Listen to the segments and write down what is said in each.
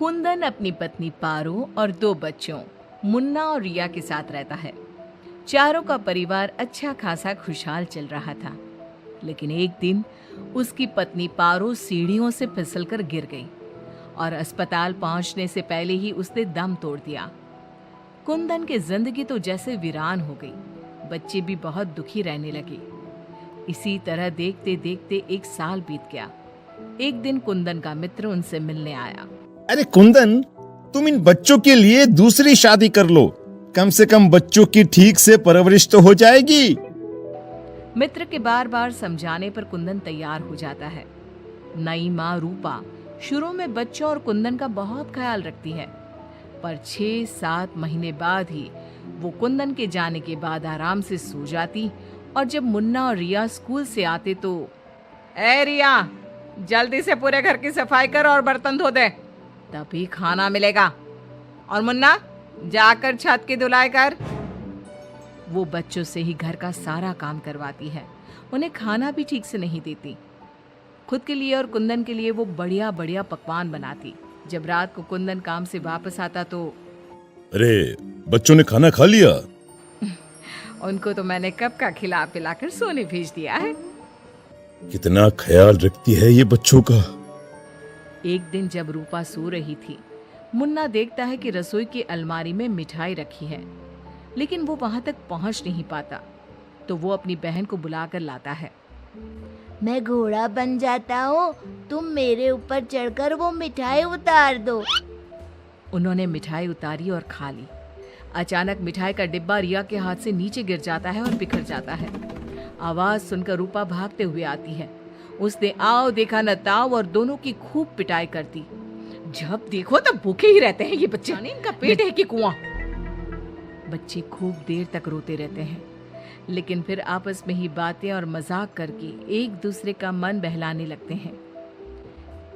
कुंदन अपनी पत्नी पारो और 2 बच्चों मुन्ना और रिया के साथ रहता है। चारों का परिवार अच्छा खासा खुशहाल चल रहा था। लेकिन एक दिन उसकी पत्नी पारो सीढ़ियों से फिसलकर गिर गई और अस्पताल पहुंचने से पहले ही उसने दम तोड़ दिया। कुंदन की जिंदगी तो जैसे वीरान हो गई। बच्चे भी बहुत दुखी रहने लगे। इसी तरह देखते देखते 1 साल बीत गया। एक दिन कुंदन का मित्र उनसे मिलने आया। अरे कुंदन, तुम इन बच्चों के लिए दूसरी शादी कर लो। कम से कम बच्चों की ठीक से परवरिश तो हो जाएगी। मित्र के बार बार समझाने पर कुंदन तैयार हो जाता है। नई माँ रूपा शुरू में बच्चों और कुंदन का बहुत ख्याल रखती है, पर 6-7 महीने बाद ही वो कुंदन के जाने के बाद आराम से सो जाती। और जब मुन्ना और रिया स्कूल से आते तो, ए रिया, जल्दी से पूरे घर की सफाई कर और बर्तन धो दे, तभी खाना मिलेगा। और मुन्ना, जाकर छत की धुलाई कर। वो बच्चों से ही घर का सारा काम करवाती है। उन्हें खाना भी ठीक से नहीं देती। खुद के लिए और कुंदन के लिए वो बढ़िया बढ़िया पकवान बनाती। जब रात को कुंदन काम से वापस आता तो, अरे, बच्चों ने खाना खा लिया? उनको तो मैंने कब का खिला पिलाकर सोने भेज दिया है। कितना ख्याल रखती है ये बच्चों का। एक दिन जब रूपा सो रही थी, मुन्ना देखता है कि रसोई की अलमारी में मिठाई रखी है, लेकिन वो वहां तक पहुंच नहीं पाता। तो वो अपनी बहन को बुलाकर लाता है। मैं घोड़ा बन जाता हूँ, तुम मेरे ऊपर चढ़कर वो मिठाई उतार दो। उन्होंने मिठाई उतारी और खा ली। अचानक मिठाई का डिब्बा रिया के हाथ से नीचे गिर जाता है और बिखर जाता है। आवाज सुनकर रूपा भागते हुए आती है। उसने आओ देखा न ताव और दोनों की खूब पिटाई कर दी। जब देखो तब भूखे ही रहते हैं ये बच्चे, इनका पेट है कि कुआं। बच्चे खूब देर तक रोते रहते हैं, लेकिन फिर आपस में ही बातें और मजाक करके एक दूसरे का मन बहलाने लगते हैं।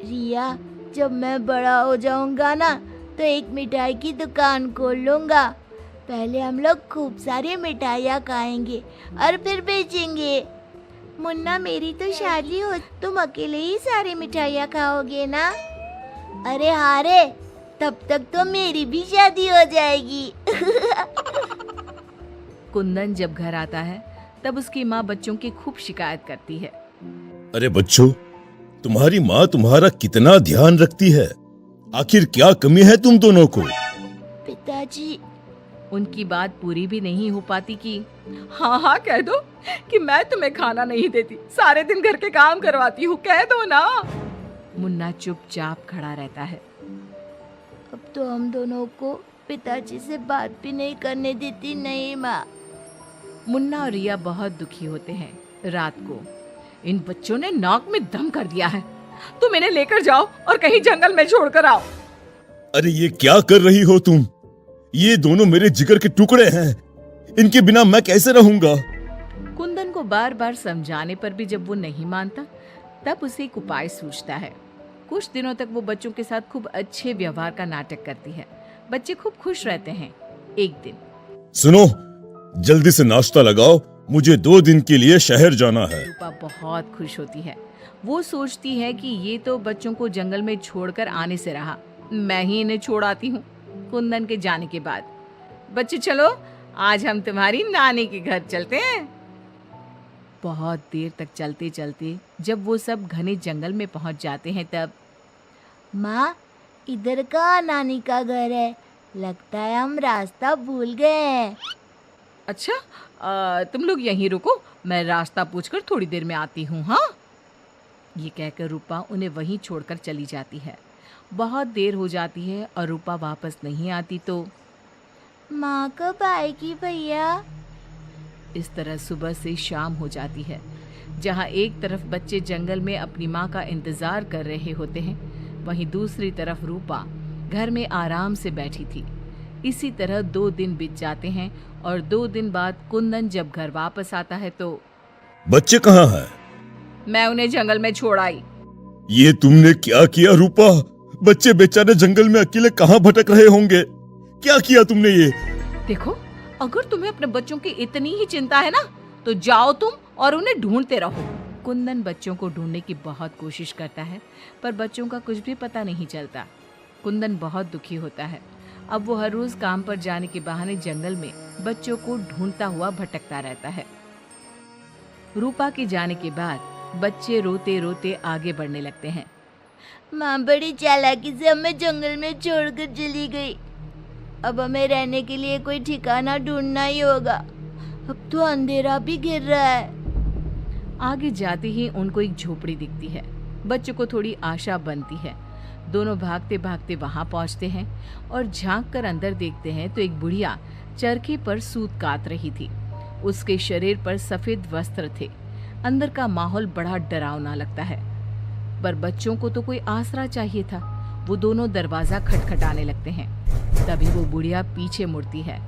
रिया, जब मैं बड़ा हो जाऊंगा ना तो एक मिठाई की दुकान खोल लूंगा। पहले हम लोग खूब सारी मिठाइयाँ खाएंगे और फिर बेचेंगे। मुन्ना, मेरी तो शादी हो, तुम अकेले ही सारी मिठाइयाँ खाओगे ना? अरे हाँ रे, तब तक तो मेरी भी शादी हो जाएगी। कुंदन जब घर आता है तब उसकी माँ बच्चों की खूब शिकायत करती है। अरे बच्चों, तुम्हारी माँ तुम्हारा कितना ध्यान रखती है। आखिर क्या कमी है तुम दोनों को? पिताजी, उनकी बात पूरी भी नहीं हो पाती कि हाँ हाँ कह दो कि मैं तुम्हें खाना नहीं देती, सारे दिन घर के काम करवाती हूँ, कह दो ना। मुन्ना चुपचाप खड़ा रहता है। अब तो हम दोनों को पिताजी से बात भी नहीं करने देती। नहीं माँ। मुन्ना और रिया बहुत दुखी होते हैं। रात को इन बच्चों ने नाक में दम कर दिया है, तुम इन्हें लेकर जाओ और कहीं जंगल में छोड़कर आओ। अरे ये क्या कर रही हो तुम? ये दोनों मेरे जिगर के टुकड़े हैं, इनके बिना मैं कैसे रहूंगा? कुंदन को बार बार समझाने पर भी जब वो नहीं मानता, तब उसे एक उपाय सूझता है। कुछ दिनों तक वो बच्चों के साथ खूब अच्छे व्यवहार का नाटक करती है। बच्चे खूब खुश रहते हैं। एक दिन, सुनो, जल्दी से नाश्ता लगाओ, मुझे 2 दिन के लिए शहर जाना है। रूपा बहुत खुश होती है। वो सोचती है कि ये तो बच्चों को जंगल में छोड़कर आने से रहा, मैं ही इन्हें छोड़ आती हूँ। कुंदन के जाने के बाद, बच्चे चलो, आज हम तुम्हारी नानी के घर चलते हैं। बहुत देर तक चलते चलते जब वो सब घने जंगल में पहुंच जाते हैं तब, माँ, इधर का नानी का घर है, लगता है हम रास्ता भूल गए हैं। अच्छा, तुम लोग यहीं रुको, मैं रास्ता पूछकर थोड़ी देर में आती हूँ। हाँ, ये कहकर रूपा उन्हें वहीं छोड़कर चली जाती है। बहुत देर हो जाती है और रूपा वापस नहीं आती तो, माँ कब आएगी भैया? इस तरह सुबह से शाम हो जाती है। जहाँ एक तरफ बच्चे जंगल में अपनी माँ का इंतजार कर रहे होते हैं, वहीं दूसरी तरफ रूपा घर में आराम से बैठी थी। इसी तरह 2 दिन बीत जाते हैं और 2 दिन बाद कुंदन जब घर वापस आता है तो, बच्चे कहाँ हैं? मैं उन्हें जंगल में छोड़ आई। ये तुमने क्या किया रूपा? बच्चे बेचारे जंगल में अकेले कहाँ भटक रहे होंगे? क्या किया तुमने ये? देखो, अगर तुम्हें अपने बच्चों की इतनी ही चिंता है ना, तो जाओ तुम और उन्हें ढूंढते रहो। कुंदन बच्चों को ढूंढने की बहुत कोशिश करता है, पर बच्चों का कुछ भी पता नहीं चलता। कुंदन बहुत दुखी होता है। अब वो हर रोज काम पर जाने के बहाने जंगल में बच्चों को ढूंढता हुआ भटकता रहता है। रूपा के जाने के बाद बच्चे रोते रोते आगे बढ़ने लगते हैं। माँ बड़ी चालाकी से हमें जंगल में छोड़कर चली गई। अब हमें रहने के लिए कोई ठिकाना ढूंढना ही होगा। अब तो अंधेरा भी घिर रहा है। आगे जाते ही उनको एक झोपड़ी दिखती है। बच्चों को थोड़ी आशा बनती है। दोनों भागते भागते वहां पहुंचते हैं और झांक कर अंदर देखते हैं तो एक बुढ़िया चरखे पर सूत काट रही थी। उसके शरीर पर सफेद वस्त्र थे। अंदर का माहौल बड़ा डरावना लगता है, पर बच्चों को तो कोई आसरा चाहिए था। वो दोनों दरवाजा खटखटाने लगते हैं। तभी वो बुढ़िया पीछे मुड़ती है।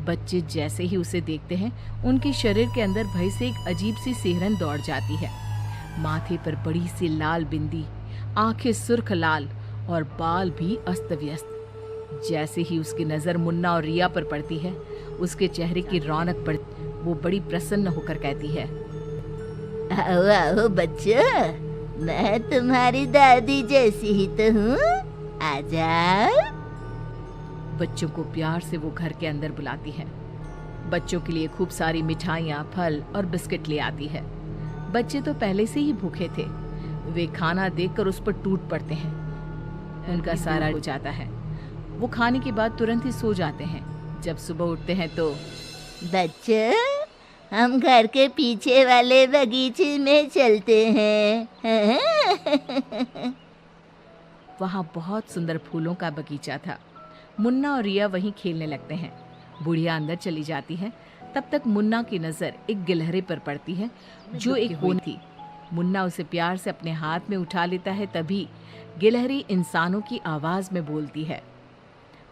बच्चे जैसे ही उसे देखते हैं, उनके शरीर के अंदर भय से एक अजीब सी सिहरन दौड़ जाती है। माथे पर बड़ी सी लाल बिंदी, आंखें सुर्ख लाल और बाल भी अस्त व्यस्त। जैसे ही उसकी नजर मुन्ना और रिया पर पड़ती है, उसके चेहरे की रौनक बढ़ वो बड़ी प्रसन्न होकर कहती है, आओ आओ बच्चों, मैं तुम्हारी दादी जैसी ही तो हूँ, आ जाओ। बच्चों को प्यार से वो घर के अंदर बुलाती है। बच्चों के लिए खूब सारी मिठाइयाँ, फल और बिस्किट ले आती है। बच्चे तो पहले से ही भूखे थे। वे खाना देखकर उस पर टूट पड़ते हैं। उनका सारा हो जाता है। वो खाने के बाद तुरंत ही सो जाते हैं। जब सुबह उठते हैं तो बच्चों, हम घर के पीछे वाले बगीचे में चलते हैं। वहाँ बहुत सुंदर फूलों का बगीचा था। मुन्ना और रिया वहीं खेलने लगते हैं। बुढ़िया अंदर चली जाती है। तब तक मुन्ना की नजर एक गिलहरी पर पड़ती है जो एक कोन थी। मुन्ना उसे प्यार से अपने हाथ में उठा लेता है। तभी गिलहरी इंसानों की आवाज में बोलती है,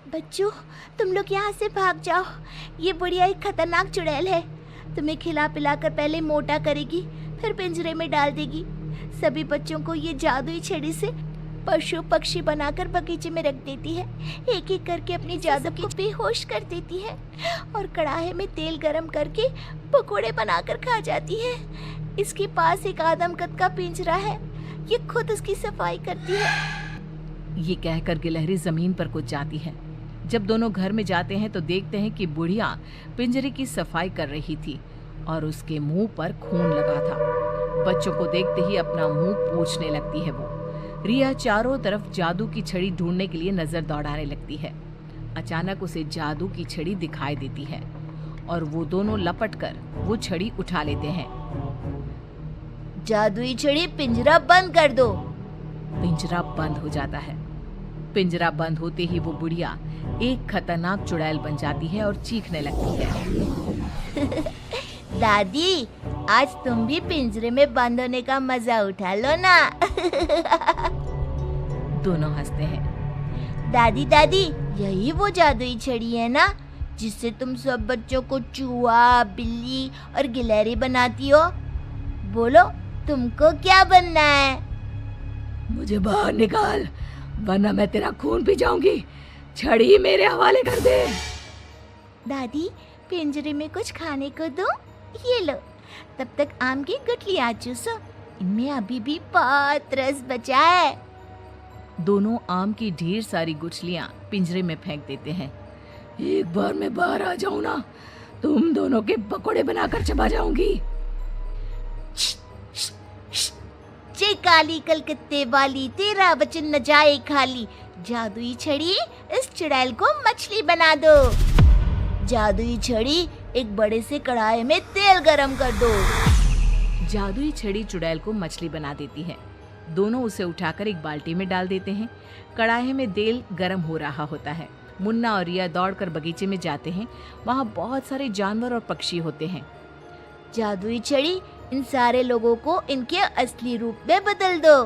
बच्चों, तुम लोग यहाँ से भाग जाओ। ये बुढ़िया एक खतरनाक चुड़ैल है। तुम्हें खिला पिला कर पहले मोटा करेगी, फिर पिंजरे में डाल देगी। सभी बच्चों को ये जादुई छड़ी से पशु पक्षी बनाकर बगीचे में रख देती है। एक एक करके अपनी जादू को बेहोश कर देती है और कढ़ाई में तेल गरम करके पकोड़े बनाकर खा जाती है। इसके पास एक आदमकद का पिंजरा है। ये खुद उसकी सफाई करती है। ये कहकर गिलहरी जमीन पर कूद जाती है। जब दोनों घर में जाते हैं तो देखते हैं कि बुढ़िया पिंजरे की सफाई कर रही थी और उसके मुंह पर खून लगा था। बच्चों को देखते ही अपना मुंह पोंछने लगती है वो। रिया चारों तरफ जादू की छड़ी ढूंढने के लिए नजर दौड़ाने लगती है। अचानक उसे जादू की छड़ी दिखाई देती है और वो दोनों लपटकर वो छड़ी उठा लेते हैं। जादुई छड़ी, पिंजरा बंद कर दो। पिंजरा बंद हो जाता है। पिंजरा बंद होते ही वो बुढ़िया एक खतरनाक चुड़ैल बन जाती है और चीखने लगती है। दादी, आज तुम भी पिंजरे में बंद होने का मजा उठा लो ना। दोनों हंसते हैं। दादी दादी, यही वो जादुई छड़ी है ना, जिससे तुम सब बच्चों को चूहा, बिल्ली और गिलहरी बनाती हो। बोलो, तुमको क्या बनना है? मुझे बाहर निकाल, वरना मैं तेरा खून पी जाऊंगी। छड़ी मेरे हवाले कर दे। दादी, पिंजरे में कुछ खाने को दो। ये लो, तब तक आम की गुठलियां चूसो। इनमें अभी भी बहुत रस बचा है। दोनों आम की ढेर सारी गुठलियां पिंजरे में फेंक देते हैं। एक बार मैं बाहर आ जाऊं ना, तुम दोनों के पकोड़े बनाकर चबा जाऊंगी। जय काली कलकत्ते वाली, तेरा वचन न जाए खाली। जादुई छड़ी, इस चुड़ैल को मछली बना दो। जादुई छड़ी, एक बड़े से कढ़ाई में तेल गरम कर दो। जादुई छड़ी चुड़ैल को मछली बना देती है। दोनों उसे उठाकर एक बाल्टी में डाल देते हैं। कढ़ाई में तेल गरम हो रहा होता है। मुन्ना और रिया दौड़कर बगीचे में जाते हैं। वहाँ बहुत सारे जानवर और पक्षी होते हैं। जादुई छड़ी, इन सारे लोगों को इनके असली रूप में बदल दो।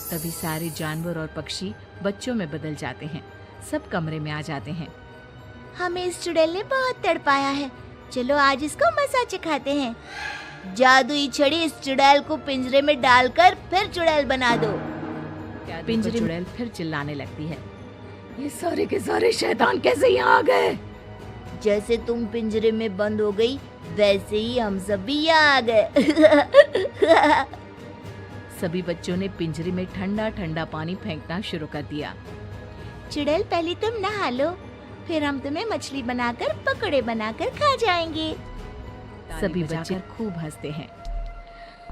तभी सारे जानवर और पक्षी बच्चों में बदल जाते हैं। सब कमरे में आ जाते हैं। हमें इस चुड़ैल ने बहुत तड़पाया है, चलो आज इसको मजा चखाते हैं। जादुई छड़ी, इस चुड़ैल को पिंजरे में डालकर फिर चुड़ैल बना दो। पिंजरे में चुड़ैल फिर चिल्लाने लगती है, ये सारे के सारे शैतान कैसे यहाँ आ गए? जैसे तुम पिंजरे में बंद हो गई, वैसे ही हम सब भी यहाँ आ गए। सभी बच्चों ने पिंजरे में ठंडा ठंडा पानी फेंकना शुरू कर दिया। चुड़ैल पहले तुम नहा लो, फिर हम तुम्हें मछली बनाकर पकौड़े बनाकर खा जाएंगे। सभी बच्चे खूब हंसते हैं।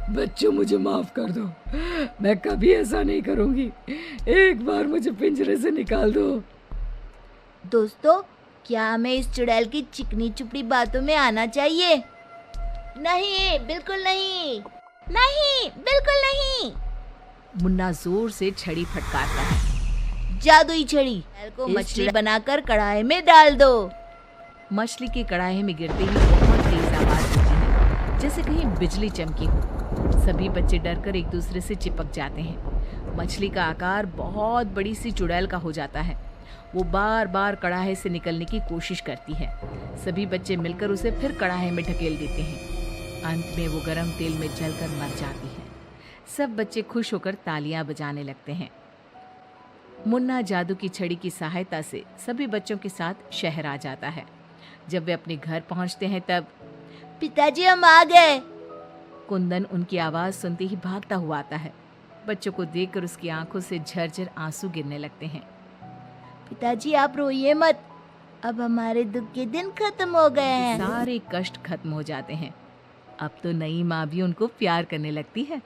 बच्चों मुझे माफ कर दो, मैं कभी ऐसा नहीं करूंगी। एक बार मुझे पिंजरे से निकाल दो। दोस्तों, क्या हमें इस चुड़ैल की चिकनी चुपड़ी बातों में आना चाहिए? नहीं, बिल्कुल नहीं, नहीं, बिल्कुल नहीं। मुन्ना जोर से छड़ी फटकारता है। जादुई छड़ी, चुड़ैल को मछली बनाकर कढ़ाई में डाल दो। मछली की कढ़ाई में गिरते ही बहुत तेज आवाज होती है, जैसे कहीं बिजली चमकी हो। सभी बच्चे डरकर एक दूसरे से चिपक जाते हैं। मछली का आकार बहुत बड़ी सी चुड़ैल का हो जाता है। वो बार बार कढ़ाई से निकलने की कोशिश करती है। सभी बच्चे मिलकर उसे फिर कढ़ाई में ढकेल देते हैं। अंत में वो गरम तेल में जलकर मर जाती है। सब बच्चे खुश होकर तालियां बजाने लगते हैं। मुन्ना जादू की छड़ी की सहायता से सभी बच्चों के साथ शहर आ जाता है। जब वे अपने घर पहुंचते हैं तब पिताजी, हम आ गए। कुंदन उनकी आवाज सुनते ही भागता हुआ आता है। बच्चों को देखकर उसकी आंखों से झरझर आंसू गिरने लगते हैं। पिताजी, आप रोइए मत, अब हमारे दुख के दिन खत्म हो गए हैं। सारे कष्ट खत्म हो जाते हैं। अब तो नई माँ भी उनको प्यार करने लगती है।